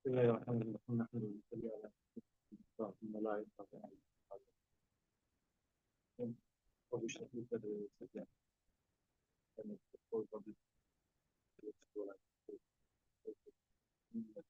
بسم الله الرحمن الرحيم نحمد ونصلي على أشرف الملائكة رب اشرح لي صدري ويسر لي أمري واحلل عقدة من لساني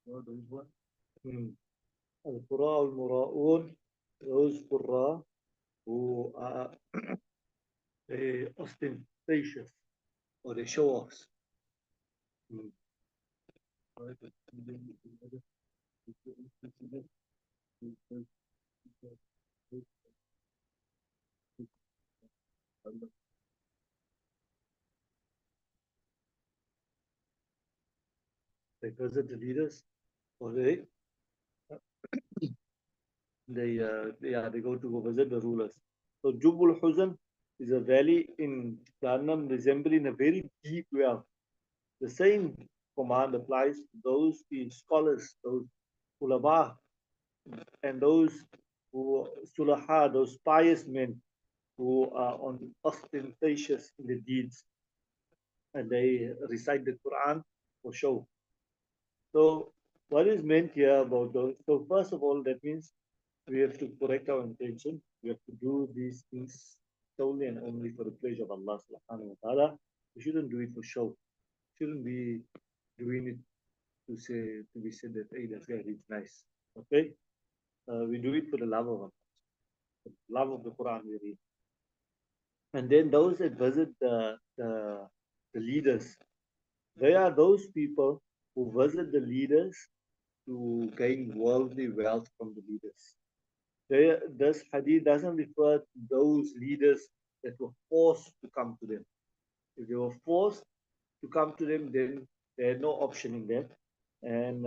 صلى الله عليه وسلم. القراء المراؤون those قراء who are ostentatious or they show offs. They visit the leaders or they go visit the rulers. So Jubul Huzan is a valley in Jahannam resembling a very deep well. The same command applies to those scholars, those ulama, and those who sulaha, those pious men who are on ostentatious in the deeds and they recite the Quran for show. So what is meant here about those? So first of all, that means we have to correct our intention. We have to do these things solely and only for the pleasure of Allah subhanahu wa ta'ala. We shouldn't do it for show. Shouldn't be doing it to be said that hey, that's guy reads nice. Okay? We do it for the love of Allah, the love of the Quran we read. And then those that visit the leaders, they are those people who visit the leaders to gain worldly wealth from the leaders. This hadith doesn't refer to those leaders that were forced to come to them. If they were forced to come to them, then they had no option in them, and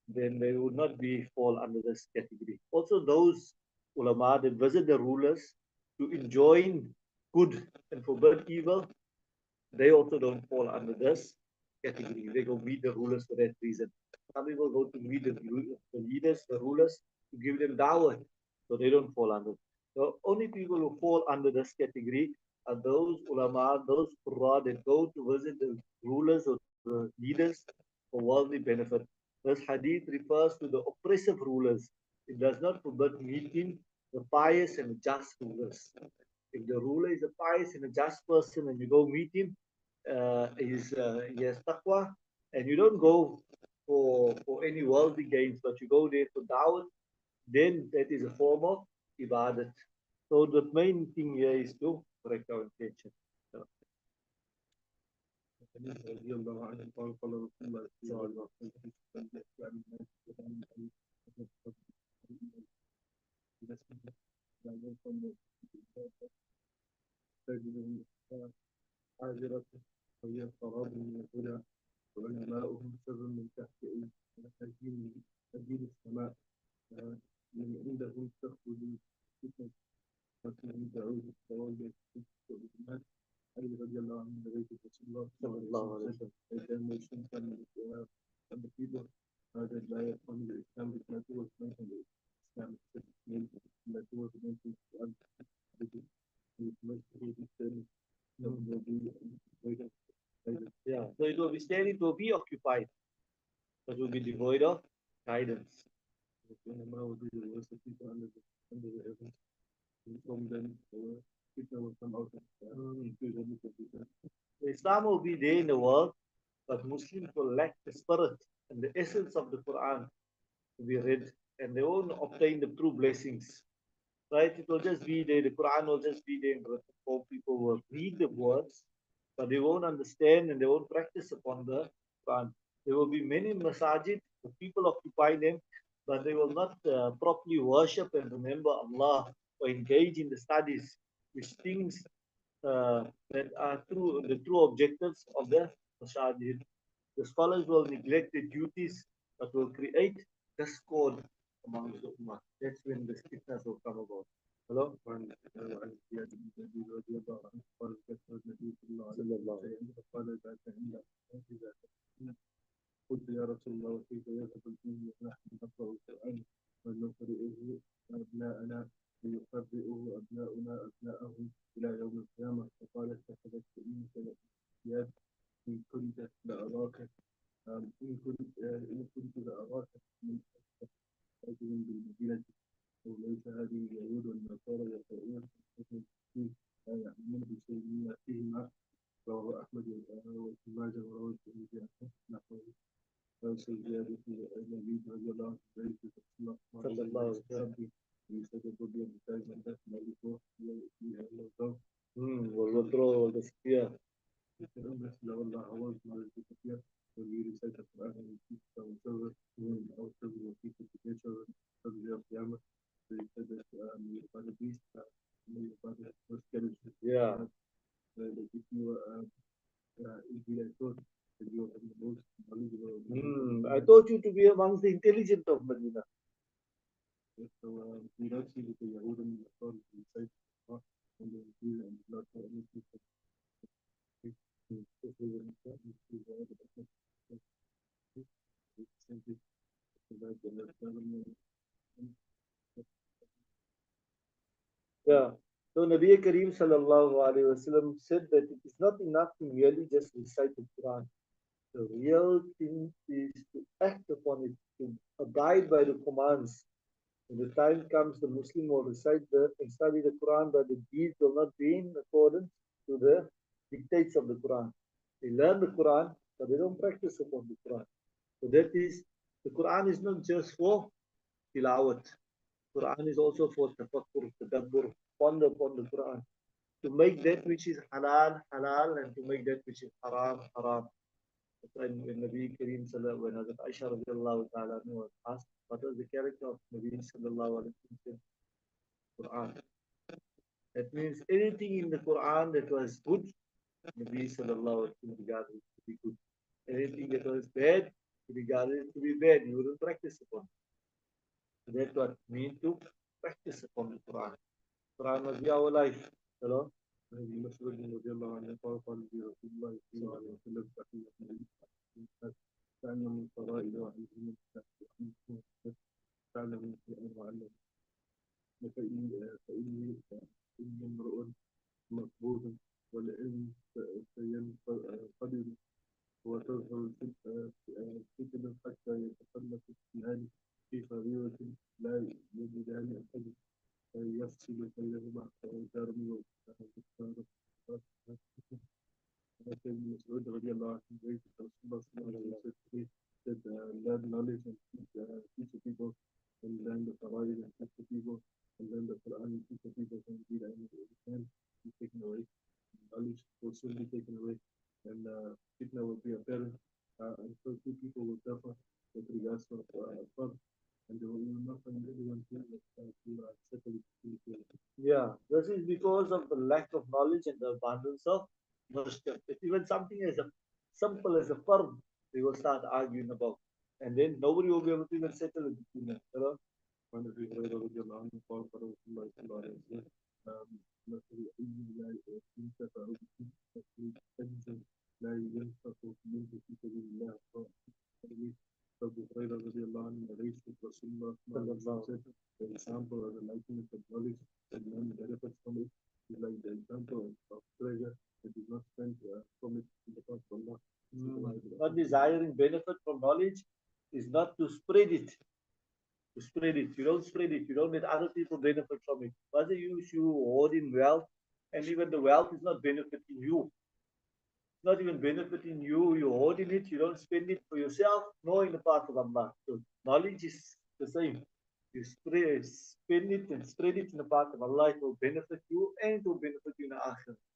then they would not be fall under this category. Also, those ulama that visit the rulers to enjoin good and forbid evil, they also don't fall under this category. They go meet the rulers for that reason. Some people go to meet the leaders, the rulers, to give them dawah, so they don't fall under. The only people who fall under this category are those ulama, those qurra that go to visit the rulers or the leaders for worldly benefit. This hadith refers to the oppressive rulers. It does not forbid meeting the pious and the just rulers. If the ruler is a pious and a just person and you go meet him, he has taqwa, and you don't go for any worldly gains, but you go there for dawah, then that is a form of ibadat. So the main thing here is to correct our intention. So, رضي الله عنه قال قال رسول الله صلى الله عليه وسلم حاجرة وهي التراب من الهدى وعلماؤهم سر من تحت أيدين السماء من عندهم تخرج فتنة وفيهم تعود الثواب والإيمان علي رضي الله عنه بيت رسول الله صلى الله عليه وسلم كان مسلم كان and the people that لا يفهم الإسلام because it was mentioned the Islam that was mentioned to us. Yeah. So it will be steady, it will be occupied, but will be devoid of guidance. Ulama will be the worst of people under the heavens. From them, people will come out of Islam will be there in the world, but Muslims will lack the spirit and the essence of the Quran to be read, and they won't obtain the true blessings. Right? It will just be there. The Quran will just be there in written form. People will read the words, but they won't understand and they won't practice upon the Quran. There will be many masajid, the people occupy them, but they will not properly worship and remember Allah or engage in the studies, which things that are true, the true objectives of the masajid. The scholars will neglect the duties but will create discord amongst the ummah. That's when the fitness will come about. Hello? قلت يا رسول الله وكيف يذهب الدين ونحن نقرأ القرآن ونقرئه أبناءنا ويقرئه أبناؤنا أبناءهم إلى يوم القيامة فقال اتخذت أمك الثياب إن كنت لأراك إن كنت لأراك من رجل بالمدينة وليس هذه اليهود والنصارى يقرؤون في الحكم لا يعلمون بشيء مما فيهما رواه أحمد وابن ماجه ورواه الترمذي نحوه فوصل زيادة النبي رضي الله عنه ذلك صلى الله عليه وسلم يسجد بيده من دفن الإخوة فيها الأوثان والوتر والتسبيح الأمة لو الله عوض ما التسبيح واللي رسالة القرآن والكتاب والشر أو شر وكيف تكشر شر يوم القيامة فيسجد من يقال بيس من يقال مشكلة yeah the people I thought that you are the most knowledgeable. I thought you to be amongst the intelligent of Medina. Yes, so we don't see that the Yahud and the Nasr inside and the Jews and not anything. Yeah. So Nabi Kareem sallallahu alayhi wasallam said that it is not enough to merely just recite the Quran. The real thing is to act upon it, to abide by the commands. When the time comes, the Muslim will recite and study the Quran, but the deeds will not be in accordance to the dictates of the Quran. They learn the Quran, but they don't practice upon the Quran. So that is, the Quran is not just for tilawat. Quran is also for tafakkur, tadabbur, ponder upon the Quran. To make that which is halal, halal, and to make that which is haram, haram. When Nabi Kareem Sallallahu when Hazrat Aisha radiallahu ta'ala was asked, what was the character of Nabi Sallallahu Alaihi Wasallam? Quran. That means anything in the Quran that was good, Nabi Sallallahu Alaihi Wasallam regarded it to be good. Anything that was bad, he regarded it to be bad. He wouldn't practice upon it. So that's what it means to practice upon the Quran. Quran must be our life. Hello? النبي مسعود رضي الله عنه قال رسول الله صلى الله عليه وسلم كان من فرائض وعلم تعلم وعلم فإني امرؤ مقبول والعلم سينقلب وتظهر الفتن حتى يتخلف اثنان في فريضة لا يجدان أحد يفصل بينهما ويجارم Ibn Mas'ud radiallahu anhu raised Rasulullah sallallahu alayhi wa sallam said, learn knowledge and teach the people, and learn the Fara'id and teach the people, and learn the Quran and teach the people, and read and it can be taken away. Knowledge will soon be taken away, and fitna will be apparent, and so two people will suffer with regards to fard, and they will not find anyone to settle it. Yeah, this is because of the lack of knowledge and the abundance of Mishkaat. Even something as simple as a fard, they will start arguing about. And then nobody will be able to even settle it between them. You know? وعن ابي هريره رضي الله عنه قال قال رسول الله صلى الله عليه وسلم مثل لا ينتفع به كنز لا ينفق منه في سبيل الله Abu Hurairah رضي الله عنه narrates that Rasulullah said the example or the likeness of knowledge and none benefits from it is like the example of treasure that is not spent from it in the path of desiring benefit from knowledge is not to spread it. To spread it. You don't spread it. You don't let other people benefit from it. Rather, you hoarding wealth, and even the wealth is not benefiting you. It's not even benefiting you. You're hoarding it. You don't spend it for yourself, nor in the path of Allah. So knowledge is the same. You spend it and spread it in the path of Allah. It will benefit you and it will benefit you in the akhirah.